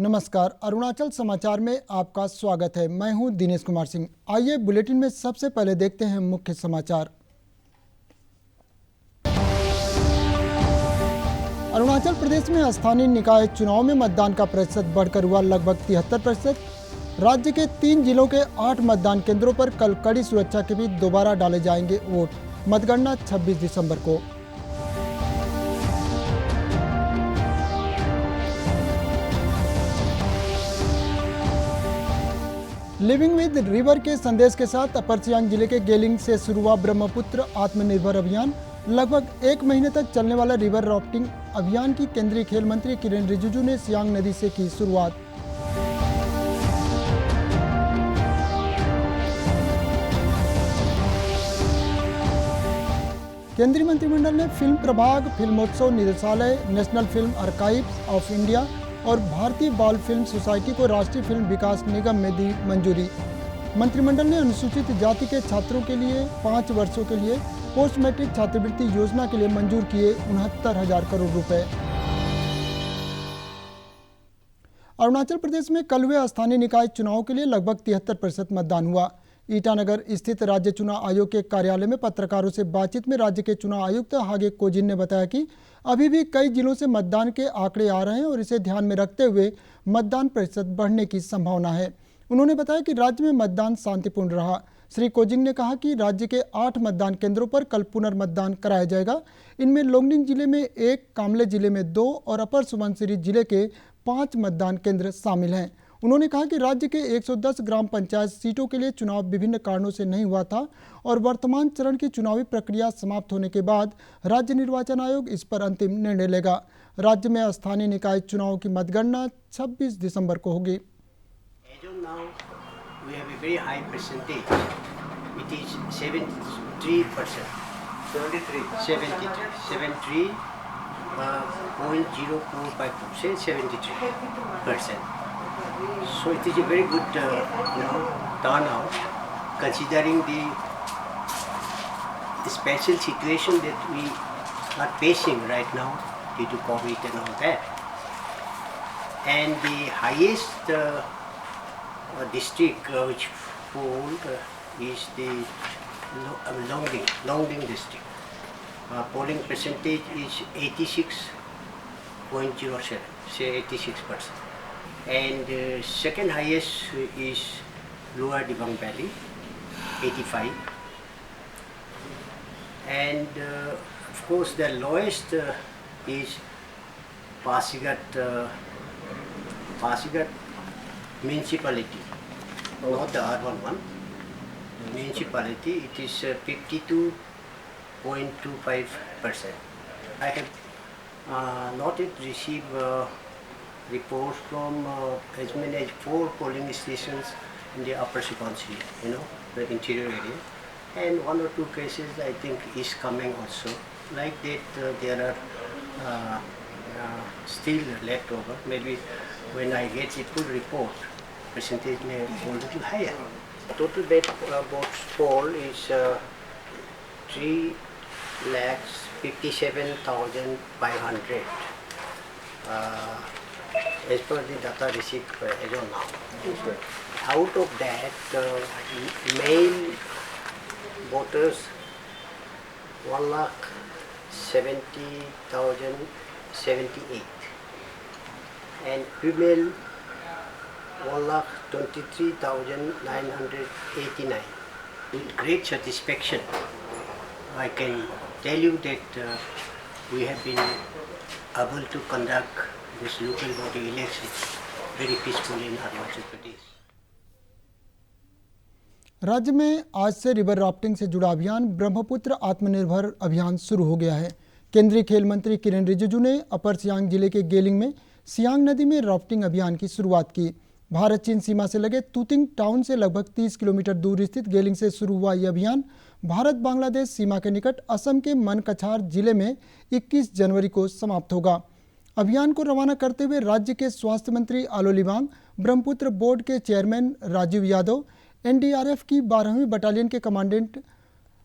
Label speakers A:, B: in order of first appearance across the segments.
A: नमस्कार, अरुणाचल समाचार में आपका स्वागत है। मैं हूं दिनेश कुमार सिंह। आइए बुलेटिन में सबसे पहले देखते हैं मुख्य समाचार। अरुणाचल प्रदेश में स्थानीय निकाय चुनाव में मतदान का प्रतिशत बढ़कर हुआ लगभग 73%। राज्य के 3 जिलों के 8 मतदान केंद्रों पर कल कड़ी सुरक्षा के बीच दोबारा डाले जाएंगे वोट। मतगणना 26 दिसंबर को। लिविंग विद रिवर के संदेश के साथ अपर सियांग जिले के गेलिंग से शुरू हुआ ब्रह्मपुत्र आत्मनिर्भर अभियान। लगभग 1 महीने तक चलने वाला रिवर राफ्टिंग अभियान की केंद्रीय खेल मंत्री किरेन रिजिजू ने सियांग नदी से की शुरुआत। केंद्रीय मंत्रिमंडल ने फिल्म प्रभाग, फिल्मोत्सव निदेशालय, national film archives of India और भारतीय बाल फिल्म सोसाइटी को राष्ट्रीय फिल्म विकास निगम में दी मंजूरी। मंत्रिमंडल ने अनुसूचित जाति के छात्रों के लिए 5 वर्षों के लिए पोस्ट मैट्रिक छात्रवृत्ति योजना के लिए मंजूर किए 69,000 करोड़ रुपए। अरुणाचल प्रदेश में कल हुए स्थानीय निकाय चुनाव के लिए लगभग 73% मतदान हुआ। ईटानगर स्थित राज्य चुनाव आयोग के कार्यालय में पत्रकारों से बातचीत में राज्य के चुनाव आयुक्त हागे कोजिन ने बताया कि अभी भी कई जिलों से मतदान के आंकड़े आ रहे हैं और इसे ध्यान में रखते हुए मतदान प्रतिशत बढ़ने की संभावना है। उन्होंने बताया कि राज्य में मतदान शांतिपूर्ण रहा। श्री कोजिंग ने कहा कि राज्य के 8 मतदान केंद्रों पर कल पुनर्मतदान कराया जाएगा। इनमें लोंगडिंग जिले में 1, कामले जिले में 2 और अपर सुबनसिरी जिले के 5 मतदान केंद्र शामिल हैं। उन्होंने कहा कि राज्य के 110 ग्राम पंचायत सीटों के लिए चुनाव विभिन्न कारणों से नहीं हुआ था और वर्तमान चरण की चुनावी प्रक्रिया समाप्त होने के बाद राज्य निर्वाचन आयोग इस पर अंतिम निर्णय लेगा। राज्य में स्थानीय निकाय चुनाव की मतगणना 26 दिसंबर को होगी।
B: So it is a very good turnout, considering the special situation that we are facing right now due to COVID and all that. And the highest district which polled is the Longding district. Polling percentage is 86.07, say 86%. And second highest is Lower Dibang Valley, 85. And of course the lowest is Pasigat municipality, not the urban one. Municipality, it is 52.25%. I have not yet received reports from as many as 4 polling stations in the upper Subansiri, the interior area, and 1 or 2 cases I think is coming also. Like that, there are still left over. Maybe when I get the full report, percentage may go a little higher. Total votes poll is 3,57,500. As per the data received as of now. Okay. Out of that, male voters 1,70,078 and female 1,23,989. With great satisfaction, I can tell you that we have been able to conduct this local body election very peacefully in Arunachal Pradesh.
A: राज्य में आज से river rafting से जुड़ा अभियान ब्रह्मपुत्र आत्मनिर्भर अभियान शुरू हो गया है। केंद्रीय खेल मंत्री किरेन रिजिजू ने अपर सियांग जिले के गेलिंग में सियांग नदी में राफ्टिंग अभियान की शुरुआत की। भारत चीन सीमा से लगे तुतिंग टाउन से लगभग 30 किलोमीटर दूर स्थित गेलिंग से शुरू हुआ यह अभियान भारत बांग्लादेश सीमा के निकट असम के मनकछार जिले में 21 जनवरी को समाप्त होगा। अभियान को रवाना करते हुए राज्य के स्वास्थ्य मंत्री आलो लिबांग, ब्रह्मपुत्र बोर्ड के चेयरमैन राजीव यादव, एनडीआरएफ की 12वीं बटालियन के कमांडेंट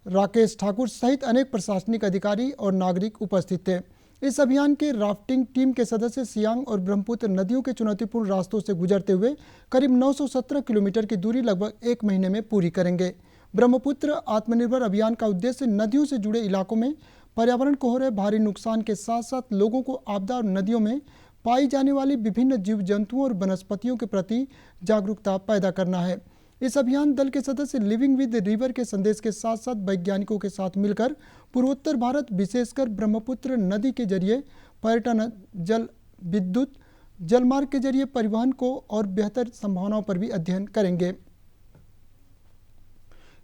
A: राकेश ठाकुर सहित अनेक प्रशासनिक अधिकारी और नागरिक उपस्थित थे। इस अभियान के राफ्टिंग टीम के सदस्य सियांग और ब्रह्मपुत्र नदियों के चुनौतीपूर्ण रास्तों से गुजरते हुए करीब 917 किलोमीटर की दूरी लगभग 1 महीने में पूरी करेंगे। ब्रह्मपुत्र आत्मनिर्भर अभियान का उद्देश्य नदियों से जुड़े इलाकों में पर्यावरण को हो रहे भारी नुकसान के साथ साथ लोगों को आपदा और नदियों में पाई जाने वाली विभिन्न जीव जंतुओं और वनस्पतियों के प्रति जागरूकता पैदा करना है। इस अभियान दल के सदस्य लिविंग विद रिवर के संदेश के साथ साथ वैज्ञानिकों के साथ मिलकर पूर्वोत्तर भारत विशेषकर ब्रह्मपुत्र नदी के जरिए पर्यटन, जल विद्युत, जलमार्ग के जरिए परिवहन को और बेहतर संभावनाओं पर भी अध्ययन करेंगे।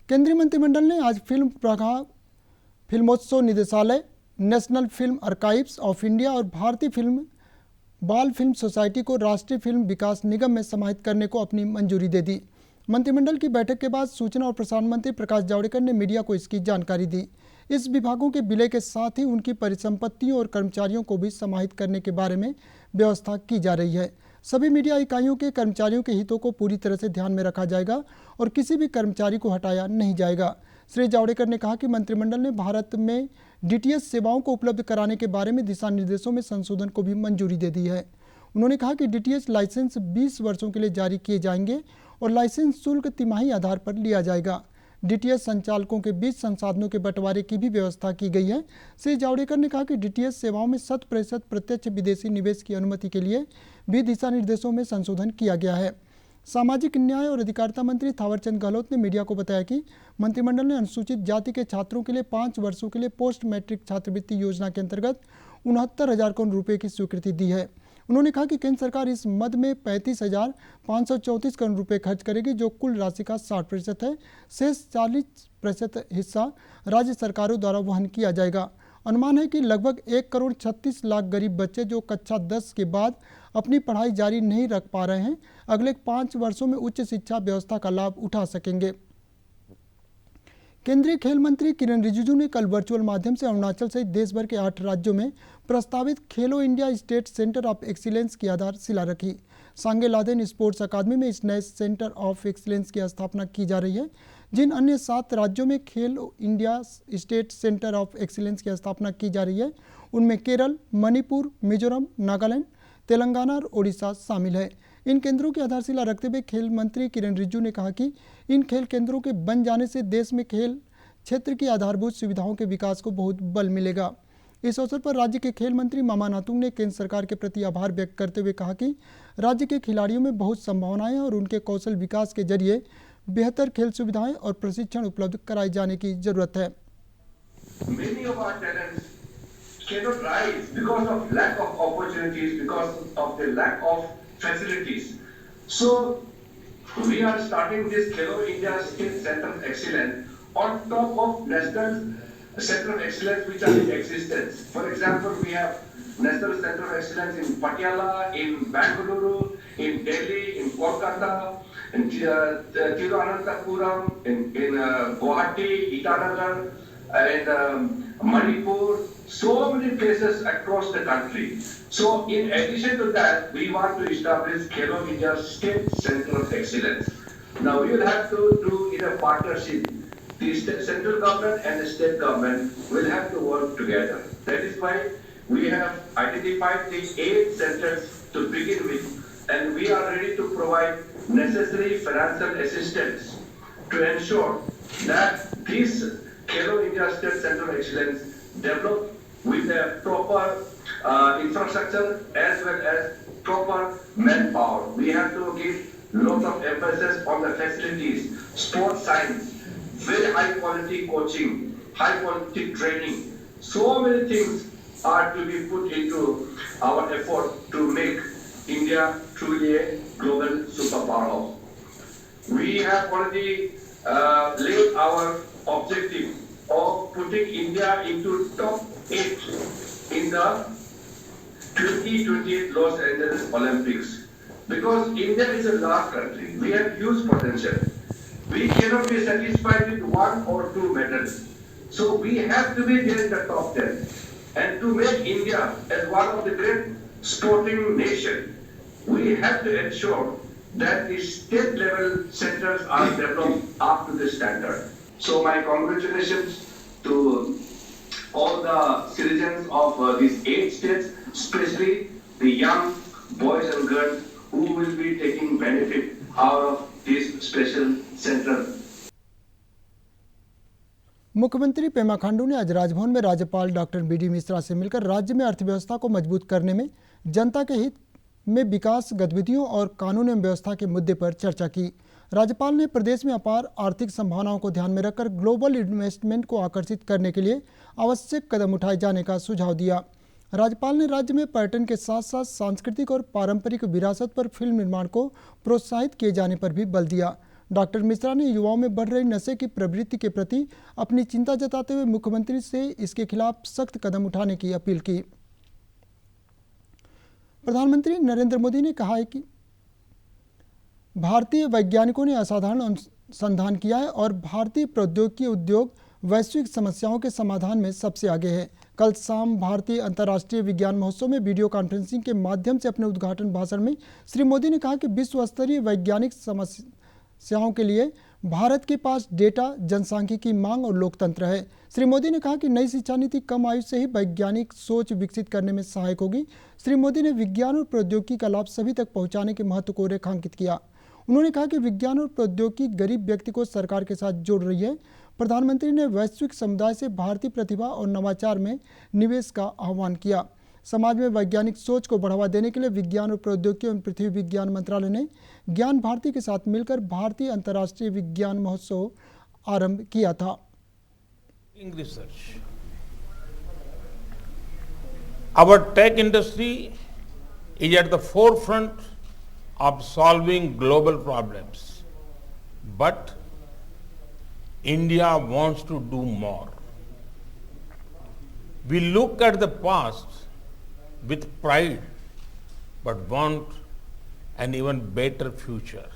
A: केंद्रीय मंत्रिमंडल ने आज फिल्म प्रभाग, फिल्मोत्सव निदेशालय, national film archives of India और भारतीय फिल्म बाल फिल्म सोसाइटी को राष्ट्रीय फिल्म विकास निगम में समाहित करने को अपनी मंजूरी दे दी। मंत्रिमंडल की बैठक के बाद सूचना और प्रसारण मंत्री प्रकाश जावड़ेकर ने मीडिया को इसकी जानकारी दी। इस विभागों के विलय के साथ ही उनकी परिसंपत्तियों और कर्मचारियों को भी समाहित करने के बारे में व्यवस्था की जा रही है। सभी मीडिया इकाइयों के कर्मचारियों के हितों को पूरी तरह से ध्यान में रखा जाएगा और किसी भी कर्मचारी को हटाया नहीं जाएगा। श्री जावड़ेकर ने कहा कि मंत्रिमंडल ने भारत में डीटीएच सेवाओं को उपलब्ध कराने के बारे में दिशा निर्देशों में संशोधन को भी मंजूरी दे दी है। उन्होंने कहा कि डीटीएच लाइसेंस 20 वर्षों के लिए जारी किए जाएंगे और लाइसेंस शुल्क तिमाही आधार पर लिया जाएगा। डीटीएच संचालकों के बीच संसाधनों के बंटवारे की भी व्यवस्था की गई है। श्री जावड़ेकर ने कहा कि डीटीएच सेवाओं में 100% प्रत्यक्ष विदेशी निवेश की अनुमति के लिए भी दिशा निर्देशों में संशोधन किया गया है। सामाजिक न्याय और अधिकारिता मंत्री थावरचंद गहलोत ने मीडिया को बताया कि मंत्रिमंडल ने अनुसूचित जाति के छात्रों के लिए 5 वर्षों के लिए पोस्ट मैट्रिक छात्रवृत्ति योजना के अंतर्गत 69,000 करोड़ रुपये की स्वीकृति दी है। उन्होंने कहा कि केंद्र सरकार इस मद में 35,534 करोड़ रुपये खर्च करेगी, जो कुल राशि का 60% है। शेष 40% हिस्सा राज्य सरकारों द्वारा वहन किया जाएगा। अनुमान है कि लगभग 1,36,00,000 गरीब बच्चे जो कक्षा 10 के बाद अपनी पढ़ाई जारी नहीं रख पा रहे हैं, अगले 5 वर्षों में उच्च शिक्षा व्यवस्था का लाभ उठा सकेंगे। केंद्रीय खेल मंत्री किरण रिजिजू ने कल वर्चुअल माध्यम से अरुणाचल सहित देश भर के 8 राज्यों में प्रस्तावित खेलो India state centre of excellence की आधारशिला रखी। सांगे लादेन स्पोर्ट्स अकादमी में इस नए सेंटर ऑफ एक्सीलेंस की स्थापना की जा रही है। जिन अन्य 7 राज्यों में खेलो India state centre of excellence की स्थापना की जा रही है, उनमें केरल, मणिपुर, मिजोरम, नागालैंड, तेलंगाना और ओडिशा शामिल है। इन केंद्रों की आधारशिला रखते हुए खेल मंत्री किरण रिजिजू ने कहा कि इन खेल केंद्रों के बन जाने से देश में खेल क्षेत्र की आधारभूत सुविधाओं के विकास को बहुत बल मिलेगा। इस अवसर पर राज्य के खेल मंत्री मामा नातुंग ने केंद्र सरकार के प्रति आभार व्यक्त करते हुए कहा कि राज्य के खिलाड़ियों में बहुत संभावनाएं हैं और उनके कौशल विकास के जरिए बेहतर खेल सुविधाएं और प्रशिक्षण उपलब्ध कराए जाने की जरूरत है।
C: Cannot rise because of lack of opportunities, because of the lack of facilities. So we are starting this Khelo India State Center of Excellence on top of National Center of Excellence which are in existence. For example, we have National Center of Excellence in Patiala, in Bangalore, in Delhi, in Kolkata, in Thiruvananthapuram, in Guwahati, Itanagar, and Manipur, so many places across the country. So in addition to that, we want to establish Khelo India State Center of Excellence. Now we will have to do in a partnership. The central government and the state government will have to work together. That is why we have identified the 8 centers to begin with, and we are ready to provide necessary financial assistance to ensure that this Khelo India State Center of Excellence develop with a proper infrastructure as well as proper manpower. We have to give lot of emphasis on the facilities, sports science, very high quality coaching, high quality training. So many things are to be put into our effort to make India truly a global superpower. We have already laid our objective of putting India into top 8 in the 2028 Los Angeles Olympics. Because India is a large country, we have huge potential. We cannot be satisfied with 1 or 2 medals. So we have to be there in the top 10. And to make India as one of the great sporting nations, we have to ensure that the state level centers are developed up to the standard. So my congratulations to all the citizens of these 8 states, especially the young boys and girls who will be taking benefit out of this special central.
A: मुख्यमंत्री पेमा खांडू ने आज राजभवन में राज्यपाल doctor B D Mishra से मिलकर राज्य में अर्थव्यवस्था को मजबूत करने में जनता के हित में विकास गतिविधियों और कानून एवं व्यवस्था के मुद्दे पर चर्चा की। राज्यपाल ने प्रदेश में अपार आर्थिक संभावनाओं को ध्यान में रखकर ग्लोबल इन्वेस्टमेंट को आकर्षित करने के लिए आवश्यक कदम उठाए जाने का सुझाव दिया। राज्यपाल ने राज्य में पर्यटन के साथ साथ सांस्कृतिक और पारंपरिक विरासत पर फिल्म निर्माण को प्रोत्साहित किए जाने पर भी बल दिया। डॉक्टर मिश्रा ने युवाओं में बढ़ रही नशे की प्रवृत्ति के प्रति अपनी चिंता जताते हुए मुख्यमंत्री से इसके खिलाफ सख्त कदम उठाने की अपील की। प्रधानमंत्री नरेंद्र मोदी ने कहा है कि भारतीय वैज्ञानिकों ने असाधारण अनुसंधान किया है और भारतीय प्रौद्योगिकी उद्योग वैश्विक समस्याओं के समाधान में सबसे आगे है। कल शाम भारतीय अंतर्राष्ट्रीय विज्ञान महोत्सव में वीडियो कॉन्फ्रेंसिंग के माध्यम से अपने उद्घाटन भाषण में श्री मोदी ने कहा कि विश्व स्तरीय वैज्ञानिक समस्याओं के लिए भारत के पास डेटा, जनसांख्यिकी मांग और लोकतंत्र है। श्री मोदी ने कहा कि नई शिक्षा नीति कम आयु से ही वैज्ञानिक सोच विकसित करने में सहायक होगी। श्री मोदी ने विज्ञान और प्रौद्योगिकी का लाभ सभी तक पहुंचाने के महत्व को रेखांकित किया। उन्होंने कहा कि विज्ञान और प्रौद्योगिकी गरीब व्यक्ति को सरकार के साथ जोड़ रही है। प्रधानमंत्री ने वैश्विक समुदाय से भारतीय प्रतिभा और नवाचार में निवेश का आह्वान किया। समाज में वैज्ञानिक सोच को बढ़ावा देने के लिए विज्ञान और प्रौद्योगिकी एवं पृथ्वी विज्ञान मंत्रालय ने ज्ञान भारती के साथ मिलकर भारतीय अंतर्राष्ट्रीय विज्ञान महोत्सव आरंभ किया था।
D: Our tech industry is at the forefront of solving global problems, but India wants to do more. We look at the past with pride, but want an even better future.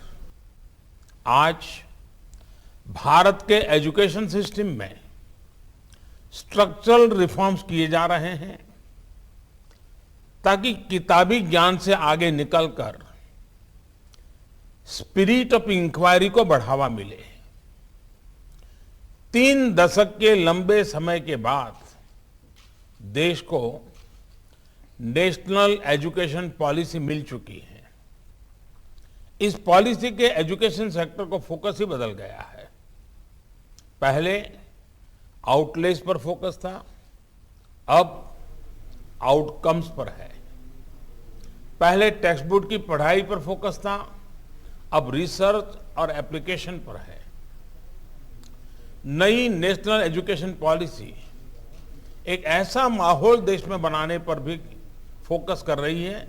D: आज भारत के एजुकेशन सिस्टम में structural reforms किए जा रहे हैं ताकि किताबी ज्ञान से आगे निकलकर स्पिरिट ऑफ इंक्वायरी को बढ़ावा मिले। 3 दशक के लंबे समय के बाद देश को नेशनल एजुकेशन पॉलिसी मिल चुकी है। इस पॉलिसी के एजुकेशन सेक्टर को फोकस ही बदल गया है। पहले आउटलेस पर फोकस था, अब आउटकम्स पर है। पहले टेक्स्ट बुक की पढ़ाई पर फोकस था, अब रिसर्च और एप्लीकेशन पर है। नई नेशनल एजुकेशन पॉलिसी एक ऐसा माहौल देश में बनाने पर भी फोकस कर रही है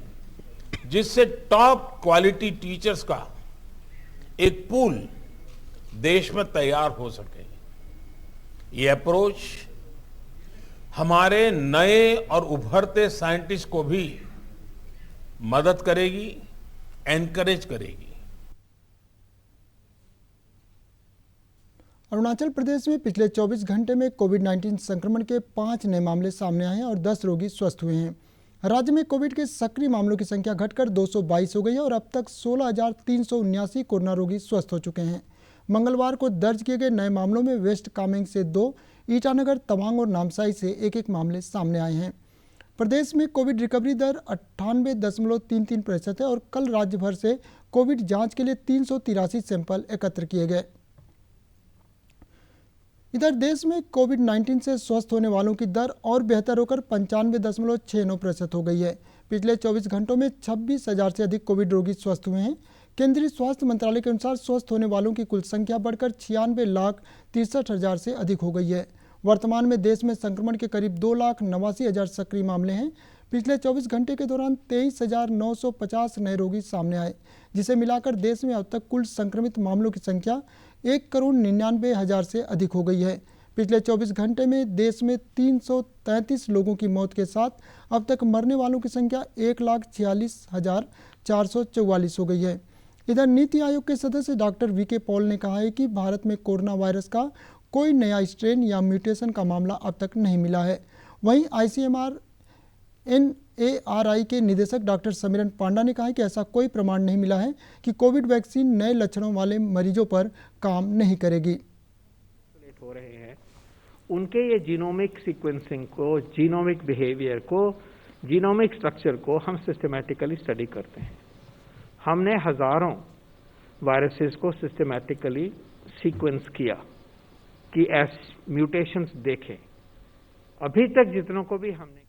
D: जिससे टॉप क्वालिटी टीचर्स का एक पूल देश में तैयार हो सके। ये अप्रोच हमारे नए और उभरते साइंटिस्ट को भी मदद करेगी, एनकरेज करेगी।
A: अरुणाचल प्रदेश में पिछले 24 घंटे में कोविड-19 संक्रमण के 5 नए मामले सामने आए हैं और 10 रोगी स्वस्थ हुए हैं। राज्य में कोविड के सक्रिय मामलों की संख्या घटकर 222 हो गई है और अब तक 16,379 कोरोना रोगी स्वस्थ हो चुके हैं। मंगलवार को दर्ज किए गए नए मामलों में वेस्ट कामेंग से 2, ईटानगर, तवांग और नामसाई से एक मामले सामने आए हैं। प्रदेश में कोविड रिकवरी दर 98.33% है और कल राज्य भर से कोविड जांच के लिए 383 सैंपल एकत्र किए गए। इधर देश में कोविड-19 से स्वस्थ होने वालों की दर और बेहतर होकर 95.69% हो गई है। पिछले 24 घंटों में 26,000 से अधिक कोविड रोगी स्वस्थ हुए हैं। केंद्रीय स्वास्थ्य मंत्रालय के अनुसार स्वस्थ होने वालों की कुल संख्या बढ़कर 96,63,000 से अधिक हो गई है। वर्तमान में देश में संक्रमण के करीब 2,89,000 सक्रिय मामले हैं। पिछले 24 घंटे के दौरान 23,950 नए रोगी सामने आए, जिसे मिलाकर देश में अब तक कुल संक्रमित मामलों की संख्या 1,99,000 से अधिक हो गई है। पिछले 24 घंटे में देश में 333 लोगों की मौत के साथ अब तक मरने वालों की संख्या 1,46,444 हो गई है। इधर नीति आयोग के सदस्य डॉक्टर वी.के. पॉल ने कहा है कि भारत में कोरोना वायरस का कोई नया स्ट्रेन या म्यूटेशन का मामला अब तक नहीं मिला है। वहीं ICMR NARI के निदेशक डॉक्टर समीरन पांडा ने कहा है कि ऐसा कोई प्रमाण नहीं मिला है कि कोविड वैक्सीन नए लक्षणों वाले मरीजों पर काम नहीं करेगी।
E: हो रहे हैं उनके ये जीनोमिक सीक्वेंसिंग को, जीनोमिक बिहेवियर को, जीनोमिक स्ट्रक्चर को हम सिस्टमैटिकली स्टडी करते हैं। हमने हजारों वायरसेस को सिस्टमैटिकली सीक्वेंस किया कि म्यूटेशंस देखें। अभी तक जितनों को भी हमने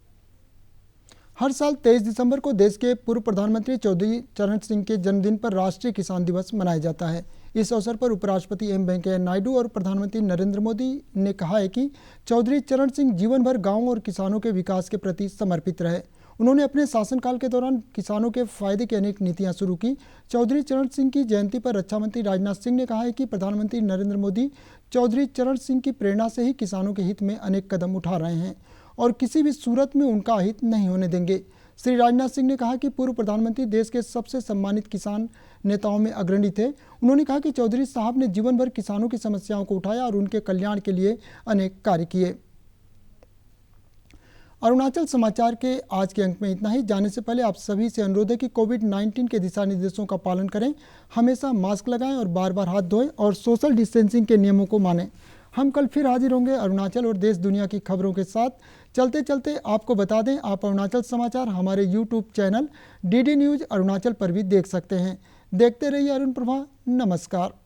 A: हर साल 23 दिसंबर को देश के पूर्व प्रधानमंत्री चौधरी चरण सिंह के जन्मदिन पर राष्ट्रीय किसान दिवस मनाया जाता है। इस अवसर पर उपराष्ट्रपति एम वेंकैया नायडू और प्रधानमंत्री नरेंद्र मोदी ने कहा है कि चौधरी चरण सिंह जीवन भर गांवों और किसानों के विकास के प्रति समर्पित रहे। उन्होंने अपने शासनकाल के दौरान किसानों के फायदे की अनेक नीतियां शुरू की। चौधरी चरण सिंह की जयंती पर रक्षा मंत्री राजनाथ सिंह ने कहा है कि प्रधानमंत्री नरेंद्र मोदी चौधरी चरण सिंह की प्रेरणा से ही किसानों के हित में अनेक कदम उठा रहे हैं और किसी भी सूरत में उनका हित नहीं होने देंगे। श्री राजनाथ सिंह ने कहा कि पूर्व प्रधानमंत्री देश के सबसे सम्मानित किसान नेताओं में अग्रणी थे। उन्होंने कहा कि चौधरी साहब ने जीवन भर किसानों की समस्याओं को उठाया और उनके कल्याण के लिए अनेक कार्य किए। अरुणाचल समाचार के आज के अंक में इतना ही। जाने से पहले आप सभी से अनुरोध है कि कोविड-19 के दिशा निर्देशों का पालन करें, हमेशा मास्क लगाएं और बार बार हाथ धोएं और सोशल डिस्टेंसिंग के नियमों को मानें। हम कल फिर हाजिर होंगे अरुणाचल और देश दुनिया की खबरों के साथ। चलते चलते आपको बता दें, आप अरुणाचल समाचार हमारे YouTube channel DD news Arunachal पर भी देख सकते हैं। देखते रहिए अरुण प्रभा। नमस्कार।